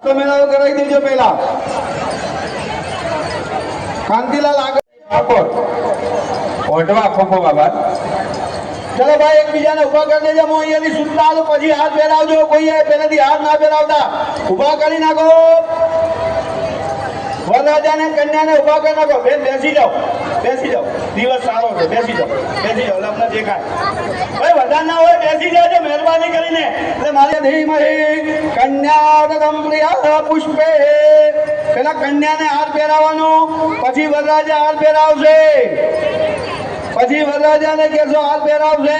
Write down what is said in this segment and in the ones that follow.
તો મેળાવો કરાવી દેજો પેલા કાંતિલાલ આગળ ઓઢવા ખોખો બાબા. ચલો ભાઈ એકબીજાને ઉભા કરી દેજો. હું અહીંયાથી સુધતા આલું પછી હાથ પહેરાવજો. કોઈ પહેલેથી હાથ ના પહેરાવતા ઉભા કરી નાખો. વરરાજાને કન્યાને ઉભા કરી નાખો. બેન બેસી જાઓ, બેસી જાઓ. દિવસ સારો છે, બેસી જાઓ, બેસી જાઓ. લગ્ન દેખાય ભાઈ વધારે ના હોય બેસી જાજો મહેરબાની કરીને. એટલે મારે ધીમહી કન્યા પ્રિયા પુષ્પે પેલા કન્યાને હાથ પહેરાવવાનું, પછી વરરાજા હાથ પહેરાવશે, પછી વરરાજાને કેસો હાથ પહેરાવશે.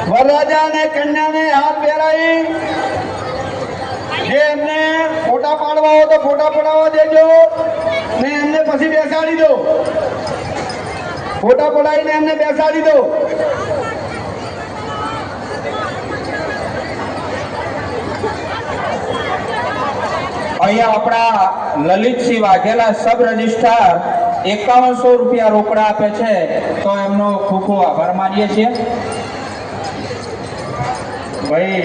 વરરાજા અને કન્યાને હાથ પહેરાવી જે એમને ફોટા પાડવા હોય તો ફોટા પડાવવા દેજો ને એમને પછી બેસાડી દો. ફોટા પડાવીને એમને બેસાડી દો. અહીંયા આપણા લલિતસિંહ વાઘેલા સબ રજિસ્ટ્રાર 5100 રૂપિયા રોકડા આપે છે, તો એમનો ખૂબ ખૂબ આભાર માનીએ છીએ. ભાઈ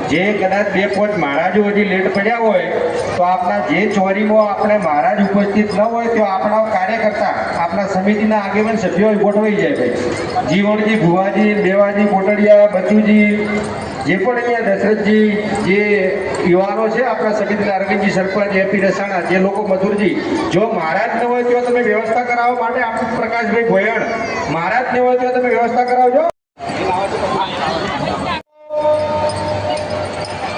જે કદાચ બે પોચ મહારાજો હજી લેટ પડ્યા હોય તો આપણા જે ચોરીમાં આપણે મહારાજ ઉપસ્થિત ન હોય તો આપણા કાર્યકર્તા આપણા સમિતિના આગેવાન સભ્યો ગોઠવાઈ જાય. ભાઈ જીવણજી, ભુવાજી, બેવાજી, કોટડિયા, બચુજી, જે પણ અહીંયા દશરથજી, જે યુવાનો છે આપણા સમિતિના અરવિંદજી સરપંચ, એપી રસાણા, જે લોકો મધુરજી, જો મહારાજ ન હોય તો તમે વ્યવસ્થા કરાવવા માટે આપણે પ્રકાશભાઈ ભોયણ, મહારાજ ન હોય તો તમે વ્યવસ્થા કરાવજો.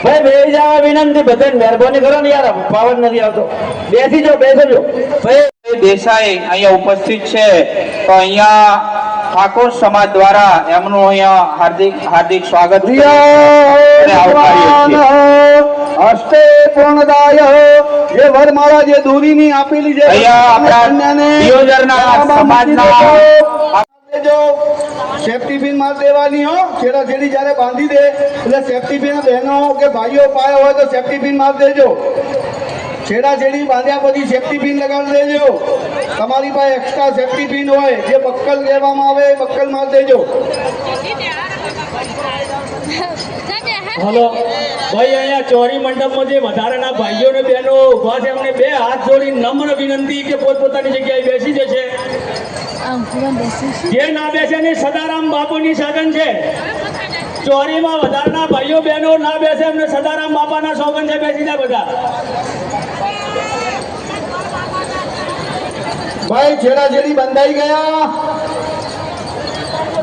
ભાઈ બેસી જવા વિનંતી. બધાને મહેરબાની કરો ને યાર, પાવર નથી આવતો. બેસી જાઓ, બેસજો. ભાઈ દેસાઈ અહીંયા ઉપસ્થિત છે, તો અહીંયા ઠાકોર સમાજ દ્વારા એમનું અહીંયા હાર્દિક હાર્દિક સ્વાગત અને આવકારીએ છીએ. હસ્તે પૂર્ણદાય જે વરમાળા જે દોરીની આપેલી છે અહીંયા આપણા દિયોદરના સમાજના સેફટી પિન માર દેવાની હો. છેડા છેડી જયારે બાંધી દે એટલે સેફટી પિન બહેનો કે ભાઈઓ પાયો હોય તો સેફટી પિન માર દેજો. છેડા છેડી બાંધ્યા પછી સેફટી પિન લગાડી દેજો. તમારી પાસે એક્સ્ટ્રા સેફટી પિન હોય જે બક્કલ કહેવામાં આવે એ બક્કલ માર દેજો. હલો ભાઈ, અહીંયા ચોરી મંડપમાં જે વધારાના ભાઈઓ ને બહેનો ઉભા છે એમને બે હાથ જોડી નમ્ર વિનંતી કે પોતપોતાની જગ્યાએ બેસી જશે. જે ના બેસે ને સદારામ બાપુની સાધન છે. ચોરીમાં વધારાના ભાઈઓ બહેનો ના બેસે એમને સદારામ બાપાના સોગન છે. બેસી જાય બધા. ભાઈ છેડા છેડી બંધાઈ ગયા.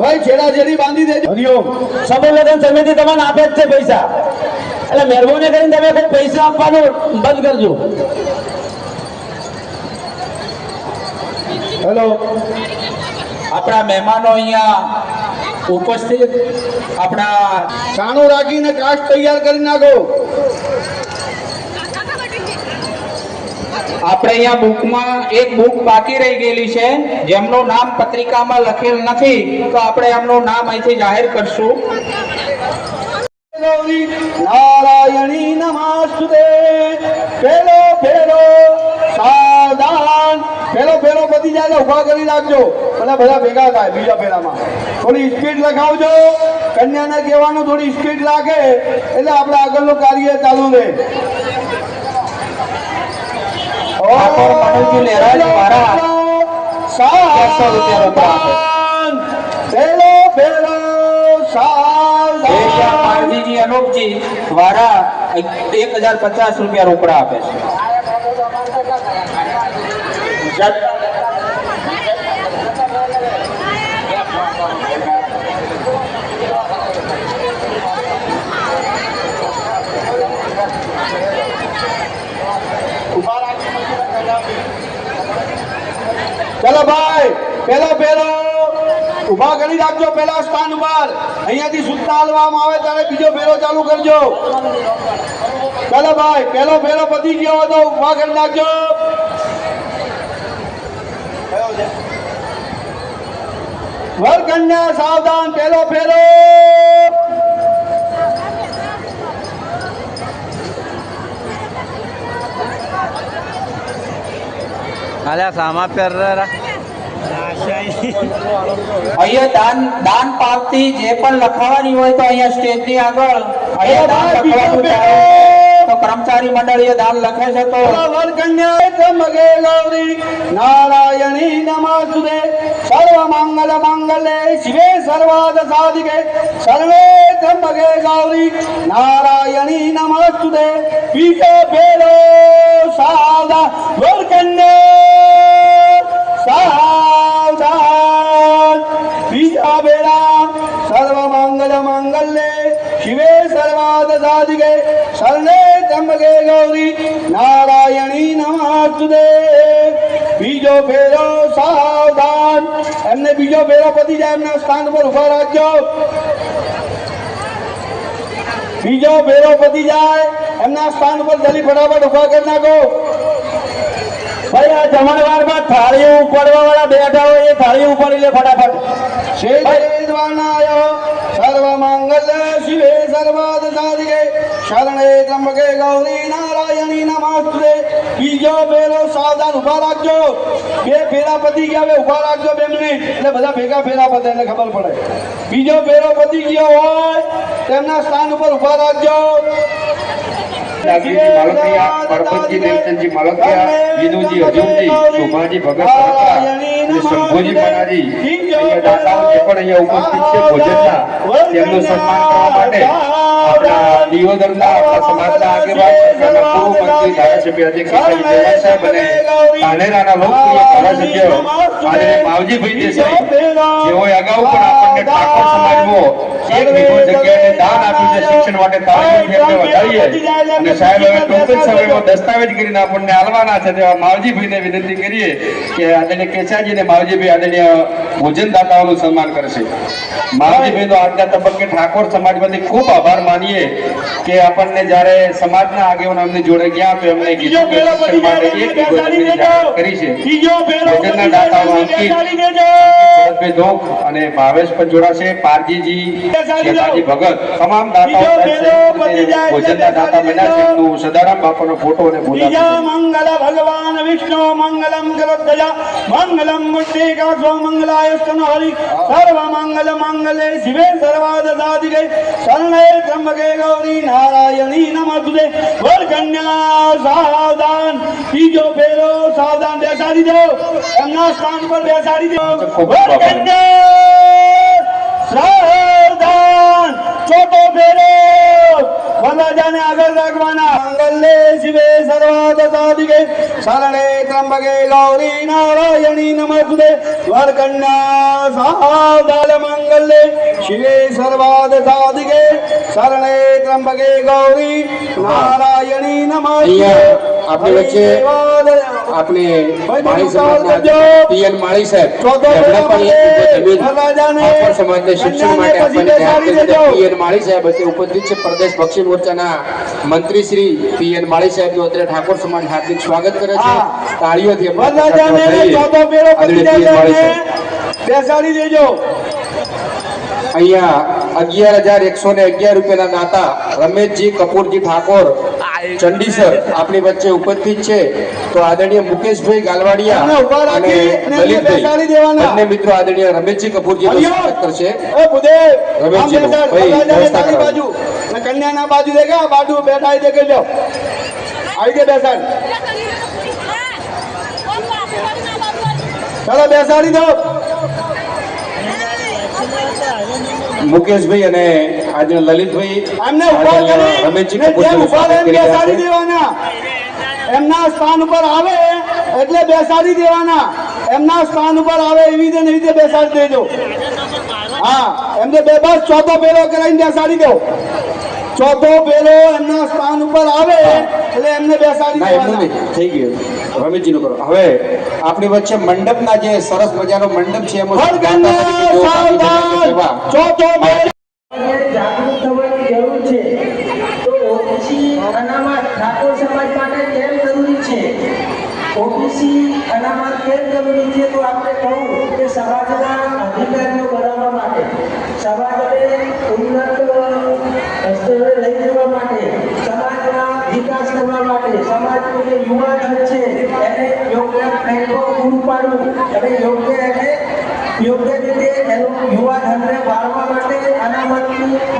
ભાઈ છેડા છેડી બાંધી દેજો. હરિઓમ. સંબોધન સમિતિ તમને આપે જ છે પૈસા, એટલે મહેરબાની કરીને તમે કોઈ પૈસા આપવાનું બંધ કરજો. હેલો. આપણા મહેમાનો અહીંયા ઉપસ્થિત આપણા કાણું રાખીને કાસ્ટ તૈયાર કરી નાખો. આપણે અહીંયા બુકમાં એક બુક બાકી રહી ગયેલી છે, જેમનું નામ પત્રિકામાં લખેલ નથી, તો આપણે એમનું નામ અહીંથી જાહેર કરશું. નારાયણી નમસ્તુતે. પેલો ફેરો સાવધાન. પેલો ફેરો બધી જાય ઉભા કરી રાખજો. બધા ભેગા થાય બીજા ફેરામાં. થોડી સ્પીડ લખાવજો. કન્યાને કહેવાનું થોડી સ્પીડ રાખે એટલે આપણે આગળનું કાર્ય ચાલુ રહે. ઠાકોર મનોજી લેરાજ દ્વારા 400 રૂપિયા રોકડા આપે. પેલો ફેરો સાવધાન. પારજીજી અનોપજી દ્વારા 1050 રૂપિયા રોકડા આપે છે. ચલો ભાઈ, પેલો ફેરો ઉભા કરી રાખજો. પેલા સ્થાન ઉપર અહીંયાથી સૂચના હાલવામાં આવે ત્યારે બીજો ફેરો ચાલુ કરજો. ચલો ભાઈ, પેલો ફેરો પતી ગયો તો ઉભા કરી નાખજો. વર કન્યા સાવધાન. પેલો ફેરો. અલ્યા સામા પહેર અહીંયા દાન પાવતી જે પણ લખાવાની હોય તો અહીંયા સ્ટેજની આગળ અહીંયા દાન લખવાનું થાય તો કર્મચારી મંડળીએ દાન લખે છે તો વરકન્યા ત્રંબકે ગૌરી નારાયણી નમસ્તુતે સર્વ મંગલ મંગલે શિવે સર્વાર્થ સાધિકે સર્વે ત્રંબકે ગૌરી નારાયણી નમસ્તુતે બીજો ફેરો સાવધાન વરકન્યા સાવધાન બીજા ફેરા સર્વ મંગલ મંગલે શિવે સર્વાર્થ સાધિકે સર્વે ત્રંબકે ગૌરી નારાયણી નમસ્તુતે બીજો ફેરો સાવધાન એમને બીજો ફેરો પતી જાય એમના સ્થાન પર ઉભા રાખજો બીજો ફેરો પતી જાય એમના સ્થાન પર જલ્દી ફટાફટ ઉભા કરી નાખો ભાઈ આ જમણવારમાં થાળીઓ ઉપાડવા વાળા બેઠા હોય એ થાળીઓ ઉપાડી લે ફટાફટ સર્વ મંગલ શિવે સર્વાર્થ સાધિકે શરણે ત્રંબકે ગૌરી નારાયણી નમસ્તુતે બીજો ફેરો સાવધાન ઉભા રાખજો બે ફેરા પતી ગયા હવે ઉભા રાખજો 2 મિનિટ એટલે બધા ભેગા ફેરા પતે એટલે ખબર પડે બીજો ફેરો પતી ગયો હોય તેમના સ્થાન ઉપર ઉભા રાખજો નાગજીજી માલકિયા, પરબતજી દેવચંદજી માલકિયા, વિનુજી હજુમજી, શોભાજી ભગત સરકાર અને શંભુજી મનાજી અહીંયા દાતાઓ જે પણ અહીંયા ઉપસ્થિત છે ભોજનના તેમનું સન્માન કરવા માટે આપણા દિયોદરના આપણા સમાજના આગેવાન સરકારના પૂર્વ મંત્રી ધારાસભ્ય અધ્યક્ષ દેવાન સાહેબ અને ધાનેરાના લોકપ્રિય ધારાસભ્ય આદરણીય માવજીભાઈ દેસાઈ જેઓએ અગાઉ પણ આપણને ઠાકોર સમાજમાં એક વિભો જગ્યાએ દાન આપ્યું છે શિક્ષણ માટે તાલીમ વધારીએ અને સાહેબ હવે ટૂંક જ સમયમાં દસ્તાવેજ કરીને આપણને આલવાના છે તેવા માવજીભાઈને વિનંતી કરીએ કે આદરણીય કેચાજી અને માવજીભાઈ આદરણીય ભોજનદાતાઓનું સન્માન કરશે માવજીભાઈનો આજના તબક્કે ઠાકોર સમાજમાંથી ખૂબ આભાર માનીએ કે આપણને જ્યારે સમાજના આગેવાનો એમની જોડે ગયા તો એમને કીધું કે શિક્ષણ માટે એક વિગો જમીન જાહેર કરી છે ભોજનના દાતાઓ અંકિત ભરતભાઈ ધોક અને ભાવેશ પણ જોડાશે પારજીજી શેઠાજી ભગત તમામ દાતાઓ ભોજનના દાતા બન્યા છે એમનું સદારામ બાપાનો ફોટો અને મંગલ ભગવાન વિષ્ણુ મંગલમ કરોત્તજા મંગલમ મુટ્ટિકાસો મંગલાય સ્તનો હરિ સર્વ મંગલ મંગલે શિવે સર્વાર્થ સાધિકે શરણે ત્રંબકે ગૌરી નારાયણી નમસ્તુતે વરકન્યા સાવધાન બીજો ફેરો સાવધાન બેસાડી દો એમના સ્થાન પર બેસાડી દો વરકન્યા સાવધાન ચોથો ફેરો વરરાજાને આગળ રાખવાના મંગલે શિવે સર્વાર્થ સાધિકે શરણે ત્રંબકે ગૌરી નારાયણી નમસ્તુતે વરકન્યા સાવધાન મંગલે શિવે સર્વાર્થ સાધિકે શરણે ત્રંબકે ગૌરી નારાયણી નમસ્તુતે આપણી વચ્ચે આપણે માળી સમાજના પીએન માળી સાહેબ એમણે પણ એક ઠાકોર સમાજને શિક્ષણ માટે આપણને પીએન માળી સાહેબ ઉપસ્થિત છે પ્રદેશ પક્ષી મોરચાના મંત્રી શ્રી પીએન માળી સાહેબનું અત્યારે ઠાકોર સમાજ હાર્દિક સ્વાગત કરે છે તાળીઓથી બેસાડી દેજો અહીંયા 11,111 રૂપિયાના દાતા રમેશજી કપૂરજી ઠાકોર ચંડીસર આપણી વચ્ચે ઉપસ્થિત છે તો આદરણીય મુકેશભાઈ ગાલવાડિયા અને લલિતભાઈ બંને મિત્રો આદરણીય રમેશજી કપૂરજીનું સ્વાગત કરશે રમેશજી બાજુ કન્યાના બાજુ દેખા બાજુ બેઠા આવી દેખી લો આવી દે બેસાડ ચલો બેસાડી દો મુકેશભાઈ અને આજે લલિતભાઈ એમને ઉભા કરી રમેશજી જેમ ઉભા રહીને બેસાડી દેવાના એમના સ્થાન ઉપર આવે એટલે બેસાડી દેવાના એમના સ્થાન ઉપર આવે એવી રીતે બેસાડી દેજો હા એમને બસ ચોથો ફેરો કરાવીને બેસાડી દો ચોથો ફેરો એમના સ્થાન ઉપર આવે એટલે એમને બેસાડી દેવાના થઈ ગયું રમેશજીનું કરો હવે આપણી વચ્ચે મંડપના જે સરસ મજાનો મંડપ છે એમાં ચોથો ફેરો જાગૃત થવાની જરૂર છે તો ઓબીસી અનામત ઠાકોર સમાજ માટે કેમ જરૂરી છે ઓબીસી અનામત કેમ જરૂરી છે તો આપણે કહું કે સમાજના અધિકારીઓ બનાવવા માટે સમાજને ઉન્નત સ્તરે લઈ જવા માટે સમાજના વિકાસ કરવા માટે સમાજનું જે યુવાધન છે એને યોગ્ય પ્લેટફોર્મ પૂરું પાડવું અને યોગ્ય એને યોગ્ય રીતે એનું યુવા ધનને વાળવા માટે અનામતની